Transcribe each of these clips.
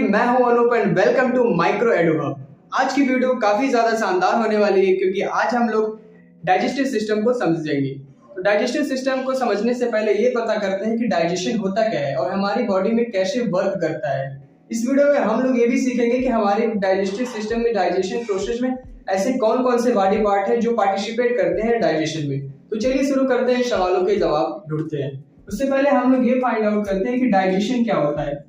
मैं हूं Anup and welcome to micro edu hub. आज की वीडियो काफी ज्यादा शानदार होने वाली है क्योंकि आज हम लोग डाइजेस्टिव सिस्टम को समझेंगे। तो डाइजेस्टिव सिस्टम को समझने से पहले ये पता करते हैं कि डाइजेशन होता क्या है और हमारी बॉडी में कैसे वर्क करता है। इस वीडियो में हम लोग ये भी सीखेंगे कि हमारे डाइजेस्टिव सिस्टम में डाइजेशन प्रोसेस में ऐसे कौन कौन से बॉडी पार्ट हैं जो पार्टिसिपेट करते हैं डाइजेशन में। तो चलिए शुरू करते हैं, सवालों के जवाब ढूंढते हैं। उससे पहले हम लोग ये फाइंड आउट करते हैं कि डाइजेशन क्या होता है।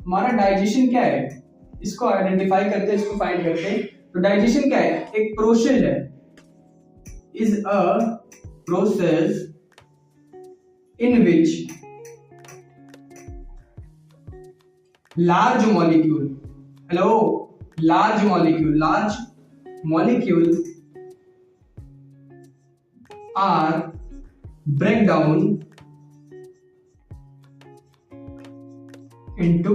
हमारा डाइजेशन क्या है, इसको आइडेंटिफाई करते हैं, इसको फाइंड करते हैं। तो डाइजेशन क्या है? एक प्रोसेस है, is a process in which large molecule are break down into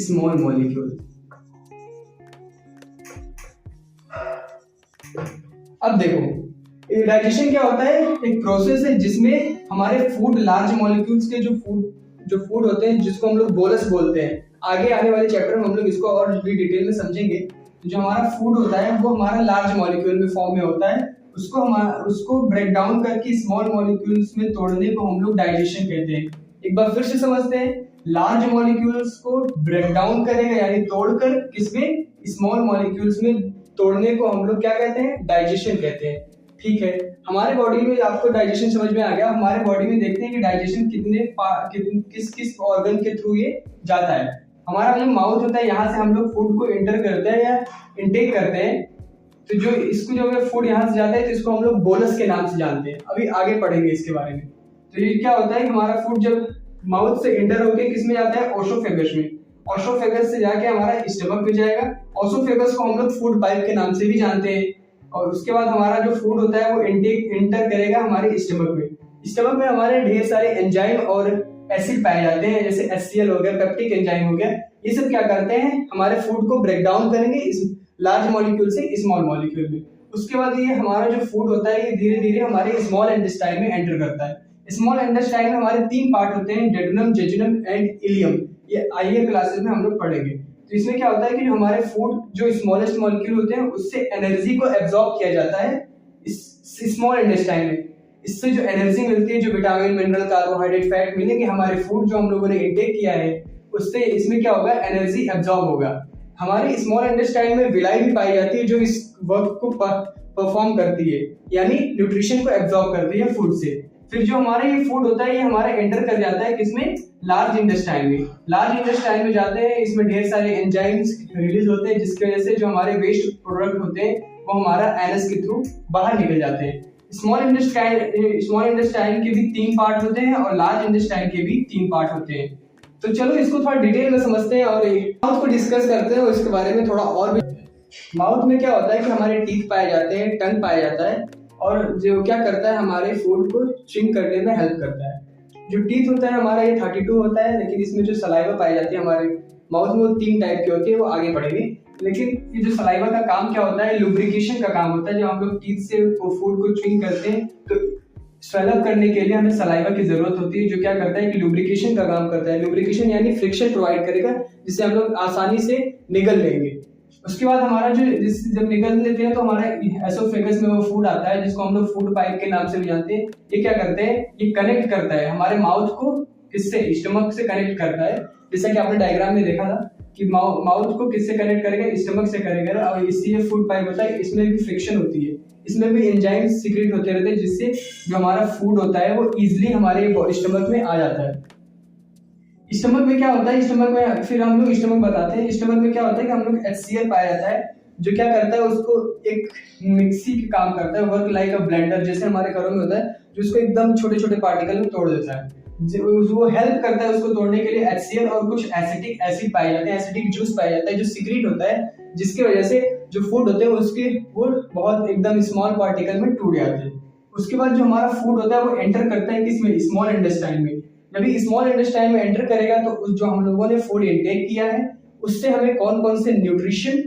small molecule। अब देखो डाइजेशन क्या होता है, एक प्रोसेस है जिसमें हमारे फूड लार्ज मॉलिक्यूल्स के जो फूड होते हैं जिसको हम लोग बोलस बोलते हैं। आगे आने वाले चैप्टर में हम लोग इसको और भी डिटेल में समझेंगे। जो हमारा फूड होता है वो हमारा लार्ज मॉलिक्यूल में फॉर्म में होता है, उसको ब्रेक डाउन करके स्मॉल मॉलिक्यूल्स में तोड़ने को हम लोग डाइजेशन कहते हैं। एक बार फिर से समझते हैं, लार्ज मॉलिक्यूल्स को ब्रेक डाउन करेगा यानी तोड़कर किसमें, स्मॉल मॉलिक्यूल्स में तोड़ने को हम लोग क्या कहते हैं, डाइजेशन कहते हैं। ठीक है, हमारे बॉडी में आपको डाइजेशन समझ में आ गया। हमारे बॉडी में देखते हैं कि डाइजेशन किस ऑर्गन के थ्रू ये जाता है। हमारा जो माउथ होता है, यहाँ से हम लोग फूड को एंटर करते हैं या इनटेक करते हैं। तो जो फूड यहाँ से जाता है तो इसको हम लोग बोलस के नाम से जानते हैं। अभी आगे पढ़ेंगे इसके बारे में। तो ये क्या होता है कि हमारा फूड जब माउथ से एंटर होके किसमें जाता है, ओसोफेगस में। ओसोफेगस से जाके हमारा स्टमक में जाएगा। ओसोफेगस को हम लोग फूड पाइप के नाम से भी जानते हैं। और उसके बाद हमारा जो फूड होता है वो एंटर करेगा हमारे स्टमक में। स्टमक में हमारे ढेर सारे एंजाइम और एसिड पाए जाते हैं, जैसे HCl हो गया, पेप्टिक एंजाइम हो गया। ये सब क्या करते हैं, हमारे फूड को ब्रेक डाउन करेंगे इस लार्ज मॉलिक्यूल से स्मॉल मॉलिक्यूल में। उसके बाद ये हमारा जो फूड होता है ये धीरे धीरे हमारे स्मॉल इंटेस्टाइन में एंटर करता है। स्मॉल इंटेस्टाइन में हमारे 3 पार्ट होते हैं, डेडुनम, जेजुनम एंड इलियम। ये आगे क्लासेस में हम लोग पढ़ेंगे। तो इसमें क्या होता है कि जो हमारे फूड जो स्मॉलेस्ट मॉलिक्यूल होते हैं उससे एनर्जी को एब्जॉर्ब किया जाता है इस स्मॉल इंटेस्टाइन में। इससे जो एनर्जी मिलती है, जो विटामिन, मिनरल, कार्बोहाइड्रेट, फैट मिलेंगे हमारे फूड जो हम लोगों ने इंटेक किया है उससे इसमें क्या होगा, एनर्जी एब्जॉर्ब होगा। हमारे स्मॉल इंटेस्टाइन में विलाई भी पाई जाती है जो इस वर्क को परफॉर्म करती है, यानी न्यूट्रिशन को एब्जॉर्ब करती है फूड से। फिर जो हमारा ये फूड होता है ये हमारा एंटर कर जाता है किसमें, लार्ज इंटेस्टाइन में। लार्ज इंटेस्टाइन में जाते हैं, इसमें ढेर सारे एंजाइम्स रिलीज होते हैं जिसकी वजह से जो हमारे वेस्ट प्रोडक्ट होते हैं वो हमारा एनस के थ्रू बाहर निकल जाते हैं। स्मॉल इंटेस्टाइन के भी 3 पार्ट होते हैं और लार्ज इंटेस्टाइन के भी 3 पार्ट होते हैं। तो चलो इसको थोड़ा डिटेल में समझते हैं और माउथ को डिस्कस करते हैं और इसके बारे में थोड़ा और भी। माउथ में क्या होता है कि हमारे टीथ पाए जाते हैं, टंग पाया जाता है और जो क्या करता है हमारे फूड को च्युइंग करने में हेल्प करता है। जो टीथ होता है हमारा ये 32 होता है, लेकिन इसमें जो सलाइवा पाई जाती है हमारे माउथ में वो 3 टाइप की होती है, वो आगे बढ़ेंगे। लेकिन ये जो सलाइवा का काम क्या होता है, लुब्रिकेशन का काम होता है। जब हम लोग टीथ से फूड को च्युइंग करते हैं तो स्वेलअप करने के लिए हमें सलाइवा की जरूरत होती है, जो क्या करता है कि लुब्रिकेशन का काम करता है। लुब्रिकेशन यानी फ्रिक्शन प्रोवाइड करेगा जिससे हम लोग आसानी से निगल लेंगे। उसके बाद हमारा जब निगल लेते हैं तो हमारा एसोफेगस में वो फूड आता है जिसको हम लोग फूड पाइप के नाम से भी जानते हैं। ये क्या करते हैं, ये कनेक्ट करता है हमारे माउथ को किससे, स्टमक से कनेक्ट करता है। जैसा कि आपने डायग्राम में देखा था कि माउथ को किससे कनेक्ट करेगा, स्टमक से करेगा। और इससे ये फूड पाइप होता है, इसमें भी फ्रिक्शन होती है, इसमें भी एंजाइम सीक्रेट होते रहते हैं जिससे जो हमारा फूड होता है वो इजिली हमारे स्टमक में आ जाता है। स्टमक में क्या होता है, स्टमक में फिर हम लोग स्टमक बताते हैं। स्टमक में क्या होता है कि हम लोग HCl पाया जाता है जो क्या करता है, उसको एक मिक्सी का काम करता है, वर्क लाइक अ ब्लेंडर जैसे हमारे घरों में होता है, जो उसको एकदम छोटे छोटे पार्टिकल में तोड़ देता है। वो हेल्प करता है उसको तोड़ने के लिए HCl और कुछ एसिटिक एसिड पाए जाते हैं, एसिटिक जूस पाया जाता है जो सीक्रेट होता है, जिसकी वजह से जो फूड होते हैं उसके वो बहुत एकदम स्मॉल पार्टिकल में टूट जाते हैं। उसके बाद जो हमारा फूड होता है वो एंटर करता है किसमें, स्मॉल इंटेस्टाइन में। जब स्मॉल इंटेस्टाइन में एंटर करेगा तो जो हम लोगों ने फूड इंटेक किया है उससे हमें कौन कौन से न्यूट्रिशन,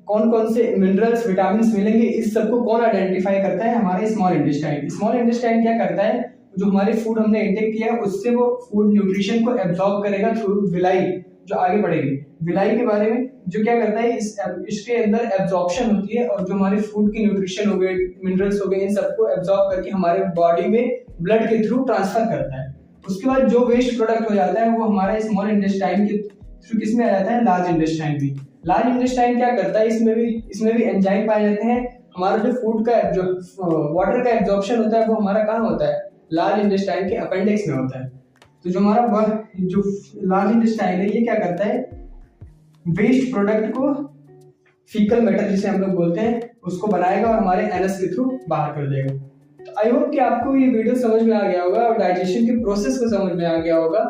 कौन कौन से मिनरल्स, विटामिन मिलेंगे, इस सबको कौन आइडेंटिफाई करता है, हमारे स्मॉल इंटेस्टाइन। स्मॉल इंटेस्टाइन क्या करता है, जो हमारे फूड हमने इंटेक किया है उससे वो फूड न्यूट्रिशन को एब्जॉर्ब करेगा थ्रू विलाई जो आगे बढ़ेगी। विलाई के बारे में जो क्या करता है, इसके अंदर एब्जॉर्प्शन होती है और जो हमारे फूड की न्यूट्रिशन हो गए, मिनरल्स हो गए, इन सबको एब्जॉर्ब करके हमारे बॉडी में ब्लड के थ्रू ट्रांसफर करता है। उसके बाद जो वेस्ट प्रोडक्ट हो जाता है वो हमारा स्मॉल इंटेस्टाइन के थ्रू किस में आ जाता है, लार्ज इंटेस्टाइन भी। लार्ज इंटेस्टाइन क्या करता है, इसमें भी एंजाइम पाए जाते हैं। हमारा जो फूड का जो वाटर का एब्जॉर्प्शन होता है वो हमारा कहाँ होता है, लार्ज इंटेस्टाइन के अपेंडिक्स में होता है। तो जो हमारा जो लार्ज इंटेस्टाइन है ये क्या करता है, वेस्ट प्रोडक्ट को, फीकल मैटर जिसे हम लोग बोलते हैं, उसको बनाएगा और हमारे एनस के थ्रू बाहर कर देगा। तो आई होप कि आपको ये वीडियो समझ में आ गया होगा और डाइजेशन के प्रोसेस को समझ में आ गया होगा